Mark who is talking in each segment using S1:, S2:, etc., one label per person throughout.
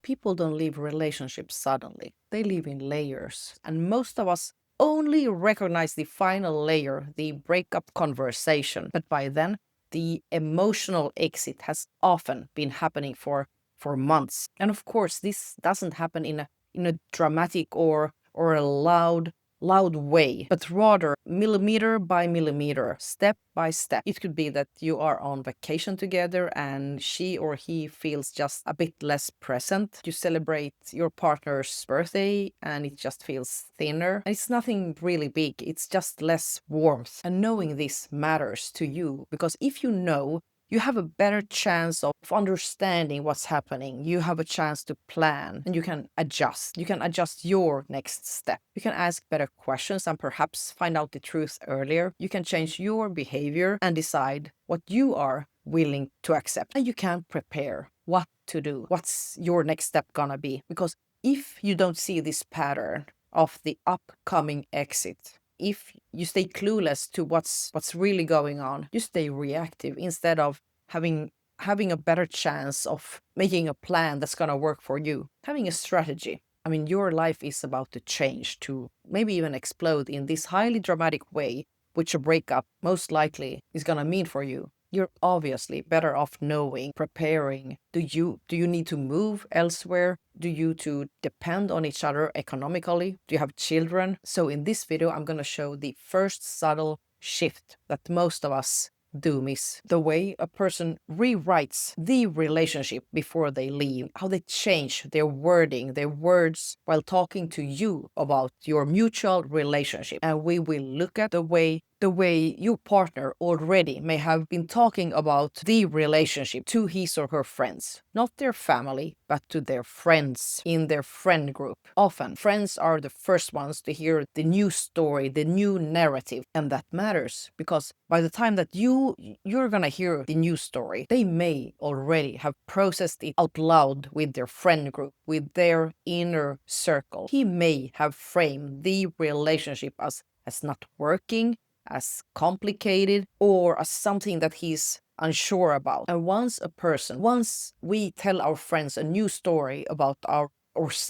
S1: People don't leave relationships suddenly. They live in layers. And most of us only recognize the final layer, the breakup conversation. But by then, the emotional exit has often been happening for months. And of course, this doesn't happen in a dramatic or a loud way, but rather millimeter by millimeter, step by step. It could be that you are on vacation together and she or he feels just a bit less present. You celebrate your partner's birthday and it just feels thinner. And it's nothing really big, it's just less warmth. And knowing this matters to you because if you know, you have a better chance of understanding what's happening. You have a chance to plan and you can adjust. You can adjust your next step. You can ask better questions and perhaps find out the truth earlier. You can change your behavior and decide what you are willing to accept. And you can prepare what to do. What's your next step gonna be? Because if you don't see this pattern of the upcoming exit, if you stay clueless to what's really going on, you stay reactive instead of having a better chance of making a plan that's going to work for you, having a strategy. I mean, your life is about to change, to maybe even explode in this highly dramatic way, which a breakup most likely is going to mean for you. You're obviously better off knowing, preparing. Do you need to move elsewhere? Do you two depend on each other economically? Do you have children? So in this video, I'm going to show the first subtle shift that most of us do miss. The way a person rewrites the relationship before they leave, how they change their wording, their words while talking to you about your mutual relationship. And we will look at the way your partner already may have been talking about the relationship to his or her friends, not their family, but to their friends in their friend group. Often, friends are the first ones to hear the new story, the new narrative, and that matters because by the time that you're gonna hear the new story, they may already have processed it out loud with their friend group, with their inner circle. He may have framed the relationship as not working, as complicated, or as something that he's unsure about. And once we tell our friends a new story about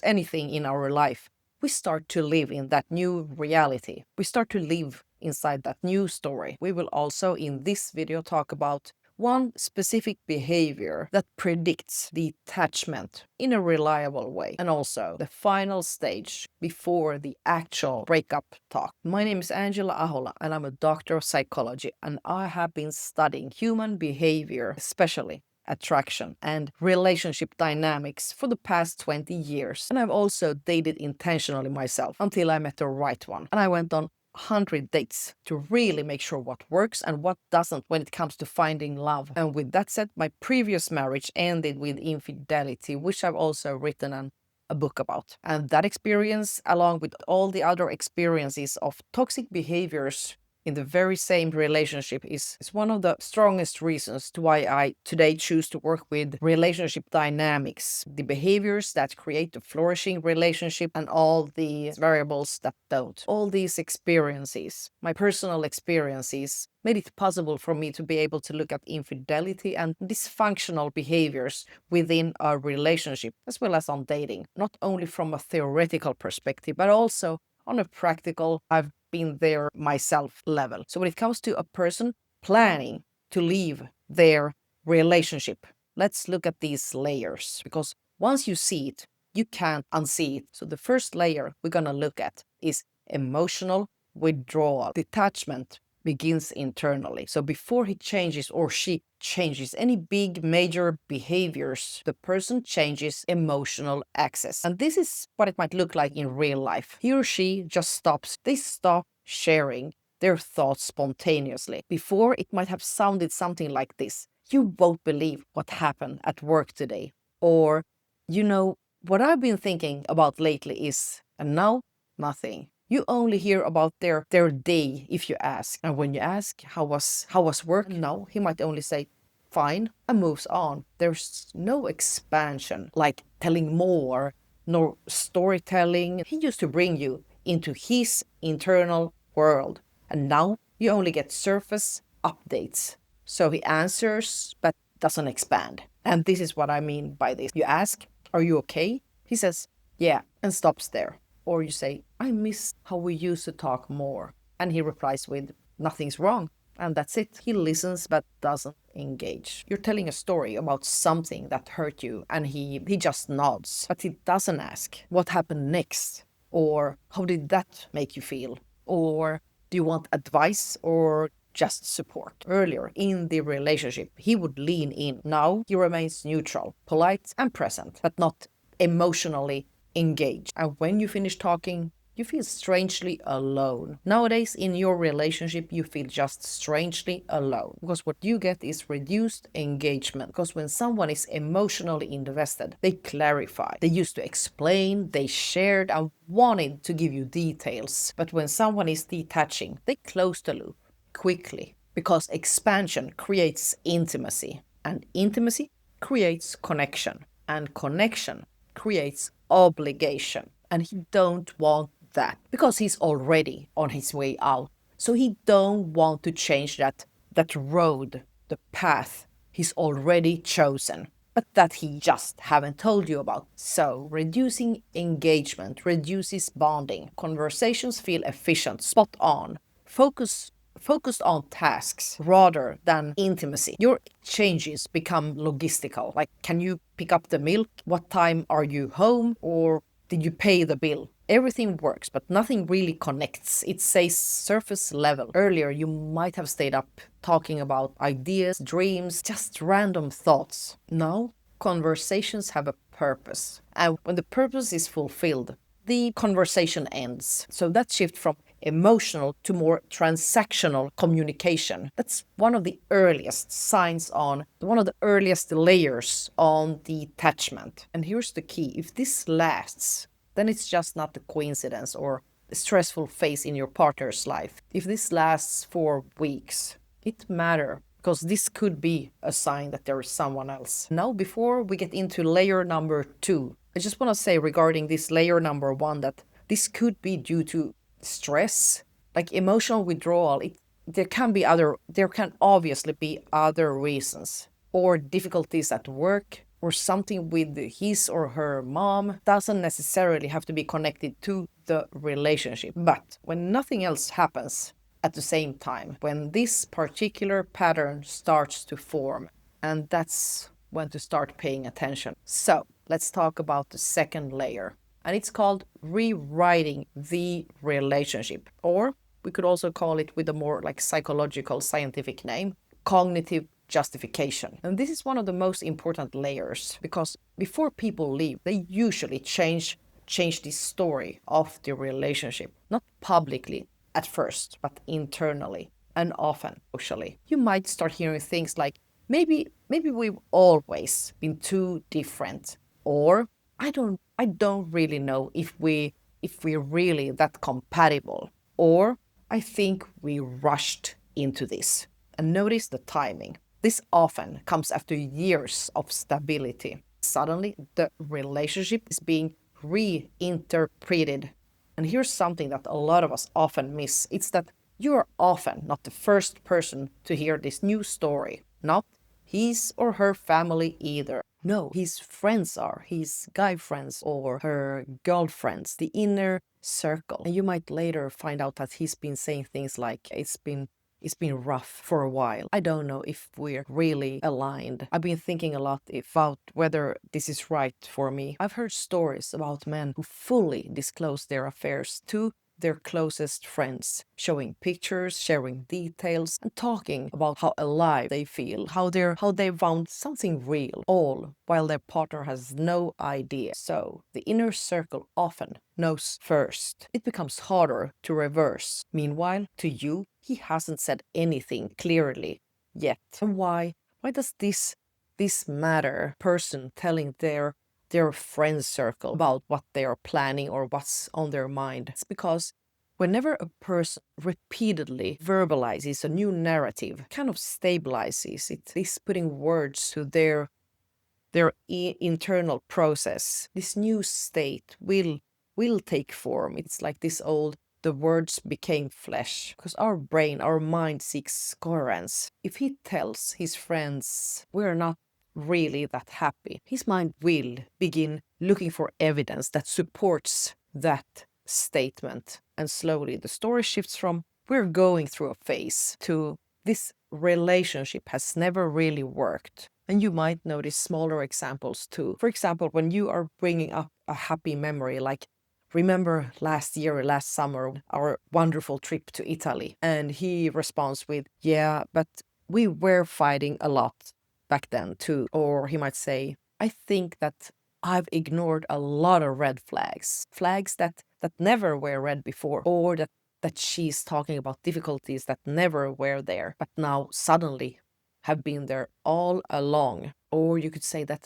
S1: anything in our life, we start to live in that new reality. We start to live inside that new story. We will also in this video talk about one specific behavior that predicts detachment in a reliable way, and also the final stage before the actual breakup talk. My name is Angela Ahola and I'm a doctor of psychology, and I have been studying human behavior, especially attraction and relationship dynamics for the past 20 years. And I've also dated intentionally myself until I met the right one. And I went on 100 dates to really make sure what works and what doesn't when it comes to finding love. And with that said, my previous marriage ended with infidelity, which I've also written a book about. And that experience, along with all the other experiences of toxic behaviors in the very same relationship, is one of the strongest reasons to why I today choose to work with relationship dynamics, the behaviors that create a flourishing relationship and all the variables that don't. All these experiences, my personal experiences, made it possible for me to be able to look at infidelity and dysfunctional behaviors within a relationship, as well as on dating, not only from a theoretical perspective, but also on a practical, I've been there myself level. So when it comes to a person planning to leave their relationship, let's look at these layers, because once you see it, you can't unsee it. So the first layer we're gonna look at is emotional withdrawal. Detachment begins internally. So before he changes or she changes any big major behaviors, the person changes emotional access. And this is what it might look like in real life. He or she just stops. They stop sharing their thoughts spontaneously. Before, it might have sounded something like this: "You won't believe what happened at work today." Or, what I've been thinking about lately is, and now, nothing. You only hear about their day if you ask. And when you ask, how was work? No, he might only say, fine, and moves on. There's no expansion, like telling more, nor storytelling. He used to bring you into his internal world. And now you only get surface updates. So he answers, but doesn't expand. And this is what I mean by this. You ask, Are you okay? He says, yeah, and stops there. Or you say, I miss how we used to talk more. And he replies with, nothing's wrong. And that's it. He listens but doesn't engage. You're telling a story about something that hurt you, and he just nods, but he doesn't ask, what happened next? Or how did that make you feel? Or do you want advice or just support? Earlier in the relationship, he would lean in. Now he remains neutral, polite, and present, but not emotionally engaged. And when you finish talking, you feel strangely alone. Nowadays, in your relationship, you feel just strangely alone. Because what you get is reduced engagement. Because when someone is emotionally invested, they clarify. They used to explain, they shared, and wanted to give you details. But when someone is detaching, they close the loop quickly. Because expansion creates intimacy, and intimacy creates connection, and connection creates obligation. And he don't want that because he's already on his way out. So he don't want to change that road, the path he's already chosen, but that he just haven't told you about. So reducing engagement reduces bonding. Conversations feel efficient, spot on, focused on tasks rather than intimacy. Your changes become logistical. Like, can you pick up the milk? What time are you home? Or did you pay the bill? Everything works, but nothing really connects. It says surface level. Earlier, you might have stayed up talking about ideas, dreams, just random thoughts. Now, conversations have a purpose. And when the purpose is fulfilled, the conversation ends. So that shift from emotional to more transactional communication. That's one of the earliest signs on, one of the earliest layers on detachment. And here's the key. If this lasts, then it's just not a coincidence or a stressful phase in your partner's life. If this lasts for weeks, it matters because this could be a sign that there is someone else. Now, before we get into layer number 2, I just want to say regarding this layer number 1 that this could be due to stress, like emotional withdrawal. There can obviously be other reasons, or difficulties at work, or something with his or her mom. Doesn't necessarily have to be connected to the relationship. But when nothing else happens at the same time, when this particular pattern starts to form, and that's when to start paying attention. So let's talk about the second layer. And it's called rewriting the relationship. Or we could also call it with a more like psychological, scientific name, cognitive justification. And this is one of the most important layers because before people leave, they usually change the story of the relationship. Not publicly at first, but internally and often socially. You might start hearing things like, maybe we've always been too different, or I don't really know if we're really that compatible, or I think we rushed into this. And notice the timing. This often comes after years of stability. Suddenly, the relationship is being reinterpreted. And here's something that a lot of us often miss. It's that you are often not the first person to hear this new story. Not his or her family either. No, his friends are, his guy friends or her girlfriends, the inner circle. And you might later find out that he's been saying things like, it's been rough for a while. I don't know if we're really aligned. I've been thinking a lot about whether this is right for me. I've heard stories about men who fully disclose their affairs to their closest friends, showing pictures, sharing details, and talking about how alive they feel, how they found something real, all while their partner has no idea. So the inner circle often knows first. It becomes harder to reverse. Meanwhile, to you, he hasn't said anything clearly yet. And why? Why does this matter? Person telling their friend circle about what they are planning or what's on their mind. It's because whenever a person repeatedly verbalizes a new narrative, kind of stabilizes it, is putting words to their internal process. This new state will take form. It's like this old, the words became flesh, because our brain, our mind seeks coherence. If he tells his friends, we're not really that happy, his mind will begin looking for evidence that supports that statement. And slowly the story shifts from we're going through a phase to this relationship has never really worked. And you might notice smaller examples too. For example, when you are bringing up a happy memory, like remember last year, last summer, our wonderful trip to Italy. And he responds with, yeah, but we were fighting a lot back then too. Or he might say, I think that I've ignored a lot of red flags, flags that never were red before, or that she's talking about difficulties that never were there, but now suddenly have been there all along. Or you could say that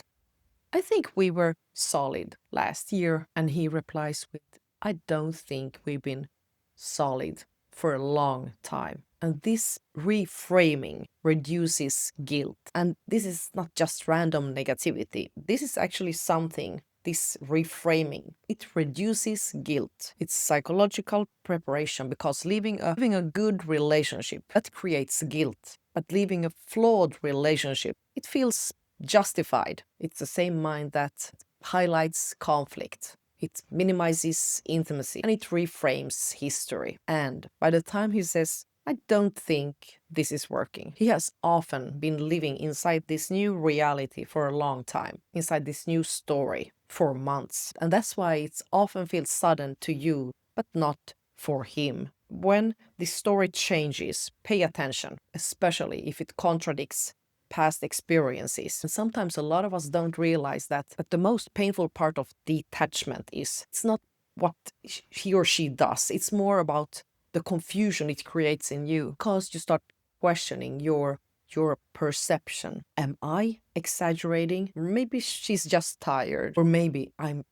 S1: I think we were solid last year. And he replies with, I don't think we've been solid for a long time. And this reframing reduces guilt. And this is not just random negativity. This is actually something, this reframing, it reduces guilt. It's psychological preparation because leaving a good relationship, that creates guilt. But leaving a flawed relationship, it feels justified. It's the same mind that highlights conflict. It minimizes intimacy and it reframes history. And by the time he says, I don't think this is working, he has often been living inside this new reality for a long time, inside this new story for months. And that's why it often feels sudden to you, but not for him. When the story changes, pay attention, especially if it contradicts past experiences. And sometimes a lot of us don't realize that the most painful part of detachment it's not what he or she does. It's more about the confusion it creates in you, because you start questioning your perception. Am I exaggerating? Maybe she's just tired, or maybe I'm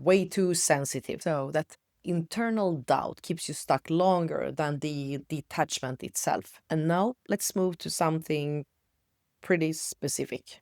S1: way too sensitive. So that internal doubt keeps you stuck longer than the detachment itself. And now let's move to something pretty specific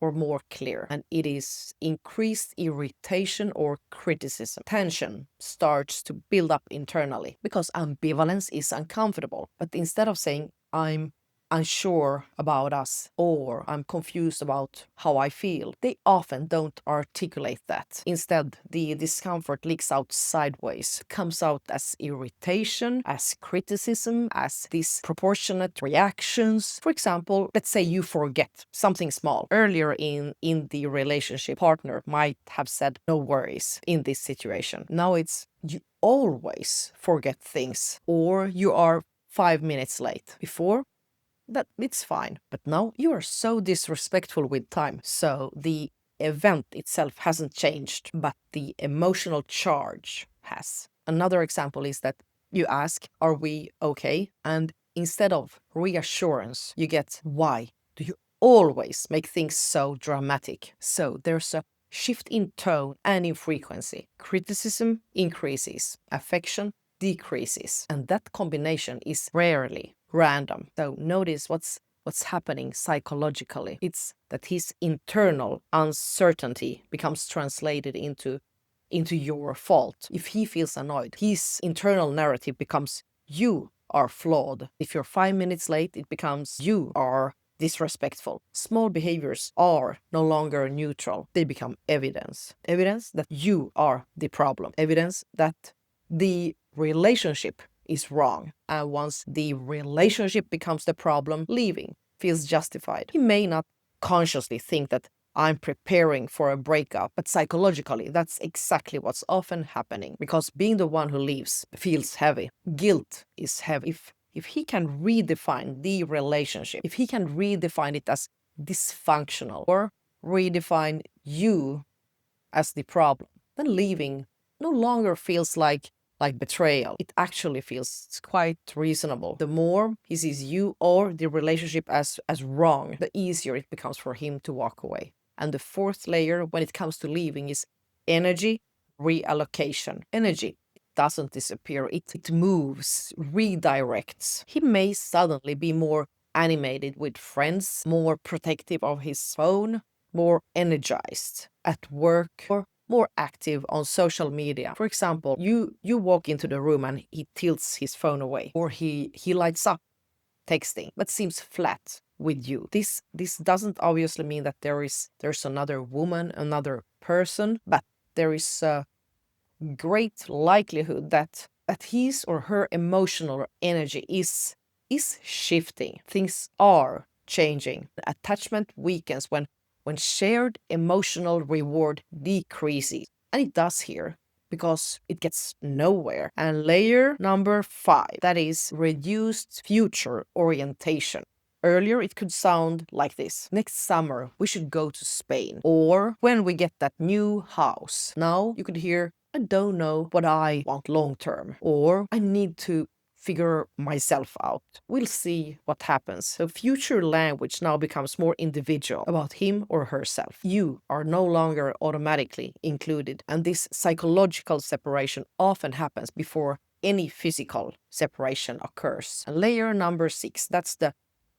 S1: or more clear, and it is increased irritation or criticism. Tension starts to build up internally because ambivalence is uncomfortable. But instead of saying, I'm unsure about us or I'm confused about how I feel, they often don't articulate that. Instead, the discomfort leaks out sideways, comes out as irritation, as criticism, as disproportionate reactions. For example, let's say you forget something small. Earlier in the relationship, partner might have said, no worries in this situation. Now it's you always forget things, or you are 5 minutes late. Before, that it's fine. But now you are so disrespectful with time. So the event itself hasn't changed, but the emotional charge has. Another example is that you ask, are we okay? And instead of reassurance, you get, why do you always make things so dramatic? So there's a shift in tone and in frequency. Criticism increases, affection decreases, and that combination is rarely random. So notice what's happening psychologically. It's that his internal uncertainty becomes translated into your fault. If he feels annoyed, his internal narrative becomes you are flawed. If you're 5 minutes late, it becomes you are disrespectful. Small behaviors are no longer neutral. They become evidence. Evidence that you are the problem. Evidence that the relationship is wrong. And once the relationship becomes the problem, leaving feels justified. He may not consciously think that I'm preparing for a breakup, but psychologically, that's exactly what's often happening, because being the one who leaves feels heavy. Guilt is heavy. If he can redefine the relationship, if he can redefine it as dysfunctional or redefine you as the problem, then leaving no longer feels like betrayal. It actually feels quite reasonable. The more he sees you or the relationship as wrong, the easier it becomes for him to walk away. And the fourth layer when it comes to leaving is energy reallocation. Energy doesn't disappear, it moves, redirects. He may suddenly be more animated with friends, more protective of his phone, more energized at work, or more active on social media. For example, you walk into the room and he tilts his phone away, or he lights up texting but seems flat with you. This doesn't obviously mean that there's another woman, another person, but there is a great likelihood that his or her emotional energy is shifting. Things are changing. Attachment weakens when shared emotional reward decreases. And it does here because it gets nowhere. And layer number 5, that is reduced future orientation. Earlier, it could sound like this: next summer, we should go to Spain. Or when we get that new house. Now you could hear, I don't know what I want long term. Or I need to figure myself out. We'll see what happens. So future language now becomes more individual about him or herself. You are no longer automatically included. And this psychological separation often happens before any physical separation occurs. And layer number 6, that's the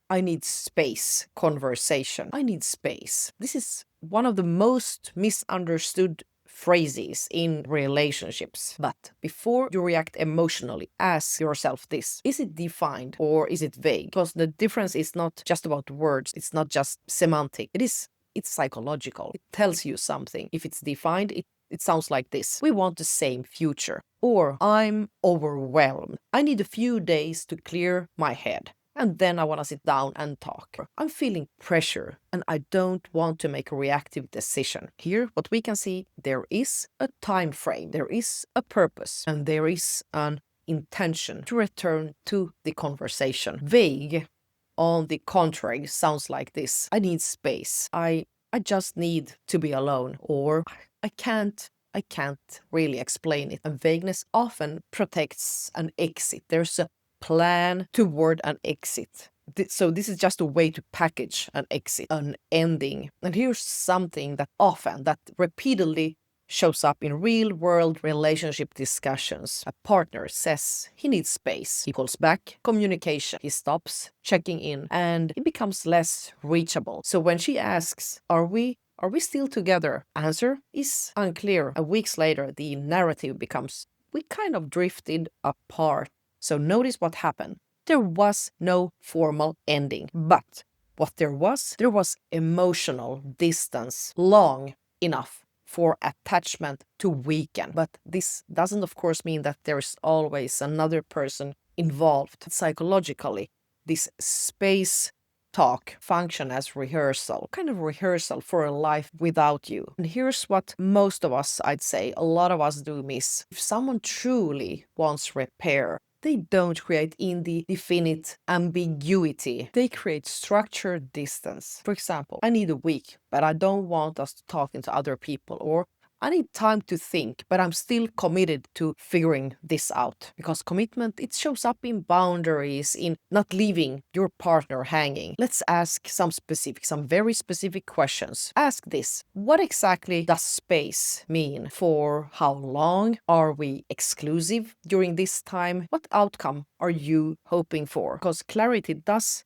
S1: I need space conversation. I need space. This is one of the most misunderstood phrases in relationships. But before you react emotionally, ask yourself this: is it defined or is it vague? Because the difference is not just about words, it's not just semantic. It's psychological. It tells you something. If it's defined, it sounds like this: we want the same future. Or I'm overwhelmed. I need a few days to clear my head. And then I want to sit down and talk. I'm feeling pressure and I don't want to make a reactive decision. Here, what we can see, there is a time frame, there is a purpose, and there is an intention to return to the conversation. Vague, on the contrary, sounds like this: I need space. I just need to be alone. Or I can't really explain it. And vagueness often protects an exit. There's a plan toward an exit. So this is just a way to package an exit, an ending. And here's something that repeatedly shows up in real-world relationship discussions. A partner says he needs space. He calls back communication. He stops checking in and he becomes less reachable. So when she asks, are we still together? Answer is unclear. And weeks later, the narrative becomes, we kind of drifted apart. So notice what happened. There was no formal ending, but what there was emotional distance long enough for attachment to weaken. But this doesn't, of course, mean that there's always another person involved. Psychologically, this space talk function as rehearsal, kind of rehearsal for a life without you. And here's what most of us, I'd say, a lot of us do miss. If someone truly wants repair, they don't create indefinite ambiguity. They create structured distance. For example, I need a week, but I don't want us to talk into other people. Or I need time to think, but I'm still committed to figuring this out. Because commitment, it shows up in boundaries, in not leaving your partner hanging. Let's ask some very specific questions. Ask this: what exactly does space mean? For how long? Are we exclusive during this time? What outcome are you hoping for? Because clarity does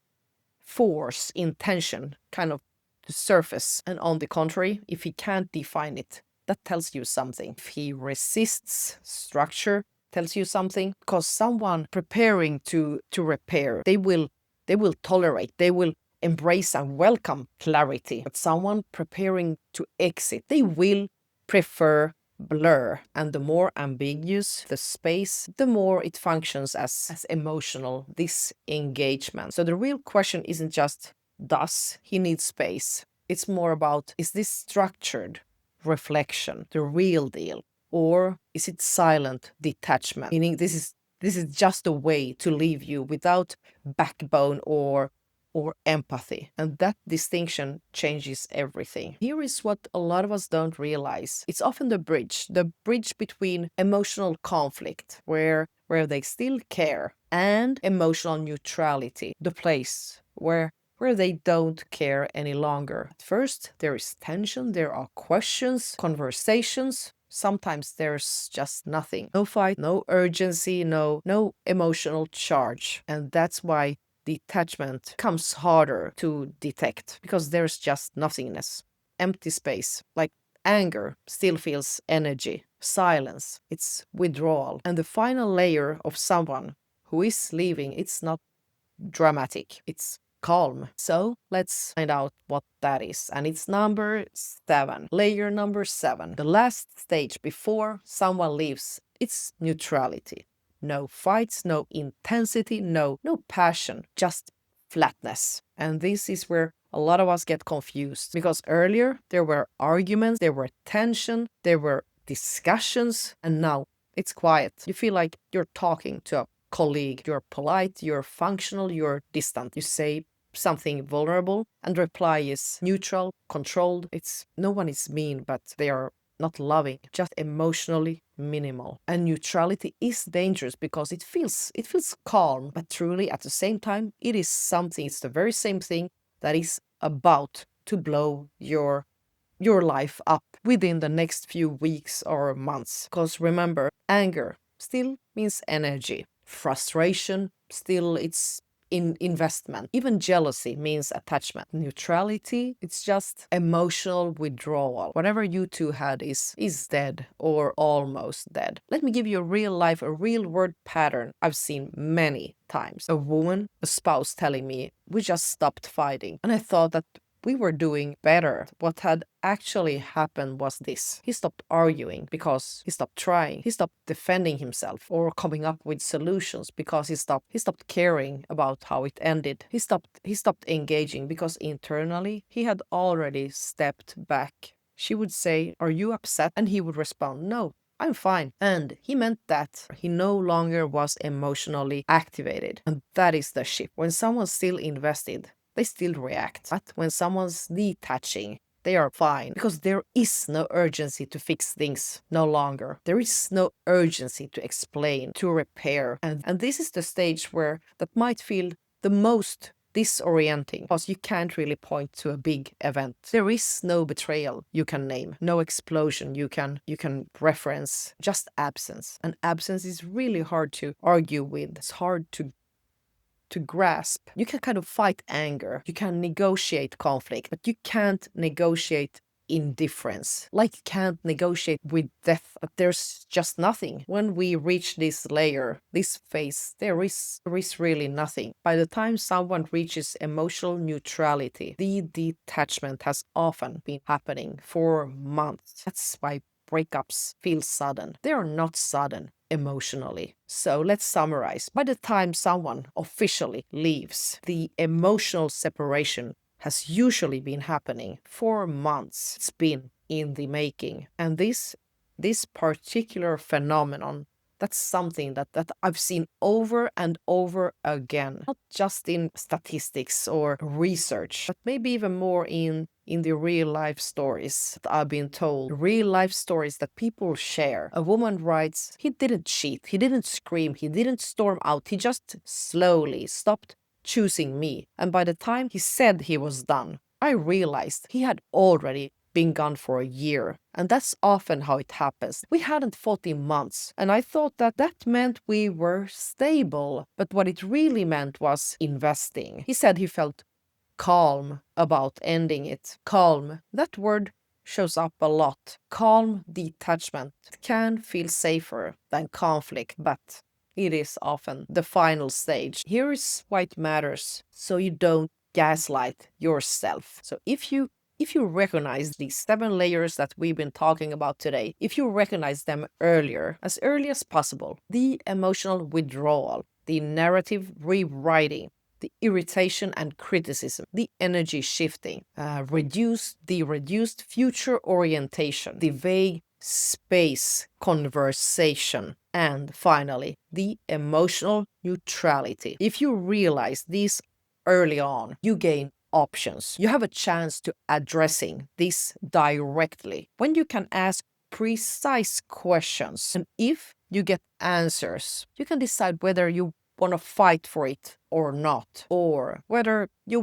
S1: force intention kind of to surface. And on the contrary, if he can't define it, that tells you something. If he resists structure, tells you something. Because someone preparing to repair, they will tolerate, they will embrace and welcome clarity. But someone preparing to exit, they will prefer blur. And the more ambiguous the space, the more it functions as emotional disengagement. So the real question isn't just, does he need space? It's more about, is this structured reflection the real deal, or is it silent detachment? Meaning this is just a way to leave you without backbone or empathy. And that distinction changes everything. Here is what a lot of us don't realize. It's often the bridge between emotional conflict, where they still care, and emotional neutrality, the place where they don't care any longer. At first, there is tension, there are questions, conversations. Sometimes there's just nothing. No fight, no urgency, no emotional charge. And that's why detachment comes harder to detect, because there's just nothingness, empty space. Like anger still feels energy, silence, it's withdrawal. And the final layer of someone who is leaving, it's not dramatic, it's calm. So let's find out what that is. And it's number 7, layer number 7. The last stage before someone leaves, it's neutrality. No fights, no intensity, no passion, just flatness. And this is where a lot of us get confused, because earlier there were arguments, there were tension, there were discussions, and now it's quiet. You feel like you're talking to a colleague. You're polite, you're functional, you're distant. You say something vulnerable and the reply is neutral, controlled. It's no one is mean, but they are not loving, just emotionally minimal. And neutrality is dangerous because it feels calm, but truly at the same time it is something, it's the very same thing that is about to blow your life up within the next few weeks or months. Because remember, anger still means energy. Frustration still it's investment. Even jealousy means attachment. Neutrality, it's just emotional withdrawal. Whatever you two had is dead or almost dead. Let me give you a real life, a real world pattern I've seen many times. A woman, a spouse telling me, we just stopped fighting. And I thought that we were doing better. What had actually happened was this. He stopped arguing because he stopped trying. He stopped defending himself or coming up with solutions because he stopped caring about how it ended. He stopped engaging because internally he had already stepped back. She would say, "Are you upset?" And he would respond, "No, I'm fine." And he meant that he no longer was emotionally activated. And that is the shift. When someone's still invested, they still react. But when someone's detaching, they are fine because there is no urgency to fix things no longer. There is no urgency to explain, to repair. And this is the stage where that might feel the most disorienting because you can't really point to a big event. There is no betrayal you can name, no explosion you can reference, just absence. And absence is really hard to argue with. It's hard to grasp. You can kind of fight anger, you can negotiate conflict, but you can't negotiate indifference. Like you can't negotiate with death, but there's just nothing. When we reach this layer, this phase, there is really nothing. By the time someone reaches emotional neutrality, the detachment has often been happening for months. That's why breakups feel sudden. They are not sudden emotionally. So let's summarize. By the time someone officially leaves, the emotional separation has usually been happening for months. It's been in the making. And this particular phenomenon, that's something that I've seen over and over again, not just in statistics or research, but maybe even more in the real life stories that I've been told, real life stories that people share. A woman writes, "He didn't cheat, he didn't scream, he didn't storm out, he just slowly stopped choosing me. And by the time he said he was done, I realized he had already been gone for a year." And that's often how it happens. We hadn't fought in months, and I thought that meant we were stable. But what it really meant was investing. He said he felt calm about ending it. Calm. That word shows up a lot. Calm detachment. It can feel safer than conflict, but it is often the final stage. Here is why it matters, so you don't gaslight yourself. So if you recognize these 7 layers that we've been talking about today, if you recognize them as early as possible, the emotional withdrawal, the narrative rewriting, the irritation and criticism, the energy shifting, the reduced future orientation, the vague space conversation, and finally, the emotional neutrality. If you realize these early on, you gain options. You have a chance to addressing this directly when you can ask precise questions. And if you get answers, you can decide whether you want to fight for it or not, or whether you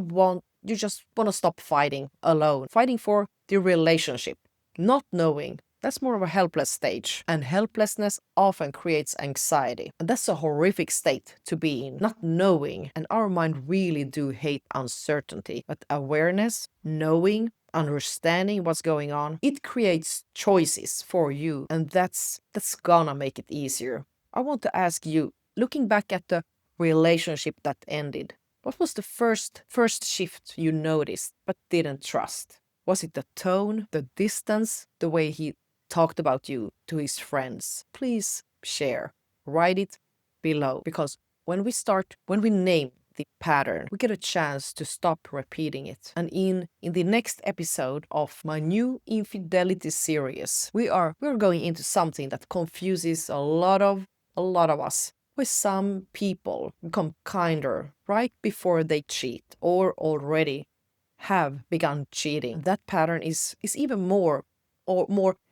S1: just want to stop fighting alone, fighting for the relationship. Not knowing, that's more of a helpless stage, and helplessness often creates anxiety, and that's a horrific state to be in, not knowing. And our mind really do hate uncertainty, but awareness, knowing, understanding what's going on, it creates choices for you, and that's gonna make it easier. I want to ask you, looking back at the relationship that ended, What was the first shift you noticed but didn't trust? Was it the tone, the distance, the way he talked about you to his friends? Please share. Write it below, because when we name the pattern, we get a chance to stop repeating it. And in the next episode of my new infidelity series, we're going into something that confuses a lot of us, where some people become kinder right before they cheat or already have begun cheating. That pattern is even more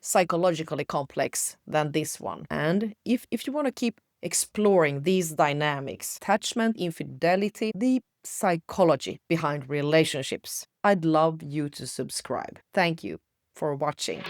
S1: psychologically complex than this one. And if you want to keep exploring these dynamics, attachment, infidelity, the psychology behind relationships, I'd love you to subscribe. Thank you for watching.